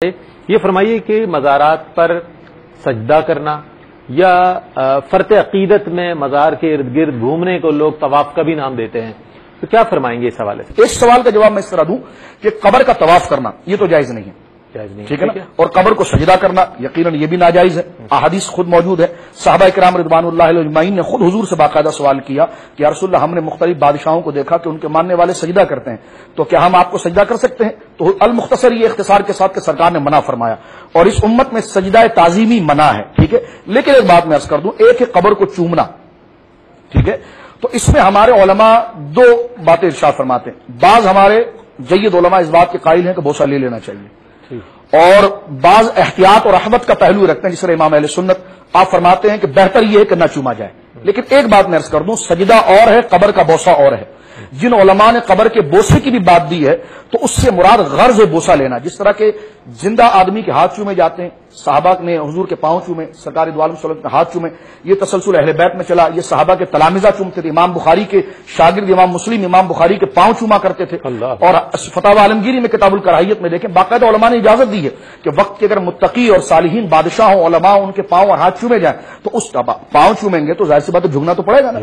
یہ فرمائیے کہ مزارات پر سجدہ کرنا یا فرط عقیدت میں مزار کے ارد گرد گھومنے کو لوگ طواف کا بھی نام دیتے ہیں، تو کیا فرمائیں گے اس حوالے سے؟ اس سوال کا جواب میں اس طرح دوں کہ قبر کا طواف کرنا یہ تو جائز نہیں ہے، ٹھیک ہے نا، اور قبر کو سجدہ کرنا یقیناً یہ بھی ناجائز ہے۔ احادیث خود موجود ہے، صحابہ کرام رضوان اللہ علیہ اجمعین نے خود حضور سے باقاعدہ سوال کیا کہ یا رسول اللہ ہم نے مختلف بادشاہوں کو دیکھا کہ ان کے ماننے والے سجدہ کرتے ہیں، تو کیا ہم آپ کو سجدہ کر سکتے ہیں؟ تو المختصر یہ اختصار کے ساتھ کہ سرکار نے منع فرمایا، اور اس امت میں سجدہ تعظیمی منع ہے، ٹھیک ہے۔ لیکن ایک بات میں عرض کر دوں، ایک ہے قبر کو چومنا، ٹھیک ہے، تو اس میں ہمارے علماء دو باتیں ارشاد فرماتے ہیں۔ بعض ہمارے جید علماء اس بات کے قائل ہیں کہ بوسہ لے لینا چاہیے، اور بعض احتیاط اور رحمت کا پہلو رکھتے ہیں، جس طرح امام اہل سنت آپ فرماتے ہیں کہ بہتر یہ ہے کہ نہ چوما جائے۔ لیکن ایک بات میں عرض کر دوں، سجدہ اور ہے، قبر کا بوسہ اور ہے۔ جن علماء نے قبر کے بوسے کی بھی بات دی ہے تو اس سے مراد غرض بوسہ لینا، جس طرح کے زندہ آدمی کے ہاتھ چومے جاتے ہیں، صحابہ نے حضور کے پاؤں چومے، سرکار دو عالم صلی اللہ علیہ وسلم کے ہاتھ چومے، یہ تسلسل اہل بیت میں چلا، یہ صحابہ کے تلامذہ چومتے تھے، امام بخاری کے شاگرد امام مسلم امام بخاری کے پاؤں چوما کرتے تھے، اور فتاوی عالمگیری میں کتاب الکراہیت میں دیکھیں باقاعدہ علماء نے اجازت دی ہے کہ وقت کے اگر متقی اور صالحین بادشاہ ہوں، علماء ان کے پاؤں اور ہاتھ چومے جائیں تو اس پاؤں چومیں گے تو ظاہر سی بات ہے جھکنا تو پڑے گا نا،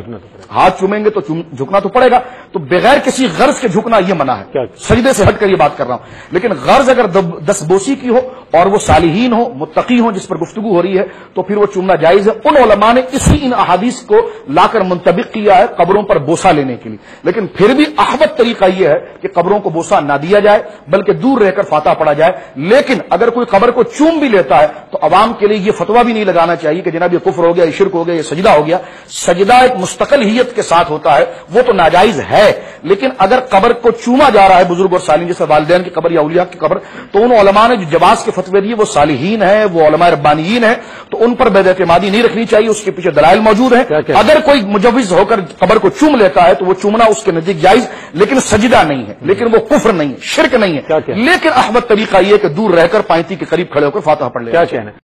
ہاتھ چومیں گے تو جھکنا تو پڑے گا، تو بغیر کسی غرض کے جھکنا یہ منع ہے، سجدے سے ہٹ کر یہ بات کر رہا ہوں۔ لیکن غرض اگر دس بوسی کی ہو اور وہ صالحین ہو متقی ہوں جس پر گفتگو ہو رہی ہے تو پھر وہ چومنا جائز ہے۔ ان علماء نے ان احادیث کو لا کر منطبق کیا ہے قبروں پر بوسہ لینے کے لیے، لیکن پھر بھی احوط طریقہ یہ ہے کہ قبروں کو بوسہ نہ دیا جائے بلکہ دور رہ کر فاتحہ پڑھا جائے۔ لیکن اگر کوئی قبر کو چوم بھی لیتا ہے تو عوام کے لیے یہ فتویٰ بھی نہیں لگانا چاہیے کہ جناب یہ کفر ہو گیا، یہ شرک ہو گیا، یہ سجدہ ہو گیا۔ سجدہ ایک مستقل ہیت کے ساتھ ہوتا ہے، وہ تو ناجائز ہے، لیکن اگر قبر کو چوما جا رہا ہے بزرگ اور صالحین جیسے والدین کی قبر یا اولیاء کی قبر، تو ان علماء نے جو جواز کے فتوے دیے وہ صالحین ہیں، وہ علماء ربانیین ہیں، تو ان پر بے اعتمادی نہیں رکھنی چاہیے، اس کے پیچھے دلائل موجود ہیں۔ اگر کوئی مجوز ہو کر قبر کو چوم لیتا ہے تو وہ چومنا اس کے نزدیک جائز، لیکن سجدہ نہیں ہے، لیکن وہ کفر نہیں ہے، شرک نہیں ہے، لیکن احمد طریقہ یہ کہ دور رہ کر پائنتی کے قریب کھڑے ہو کر فاتحہ پڑھ لے۔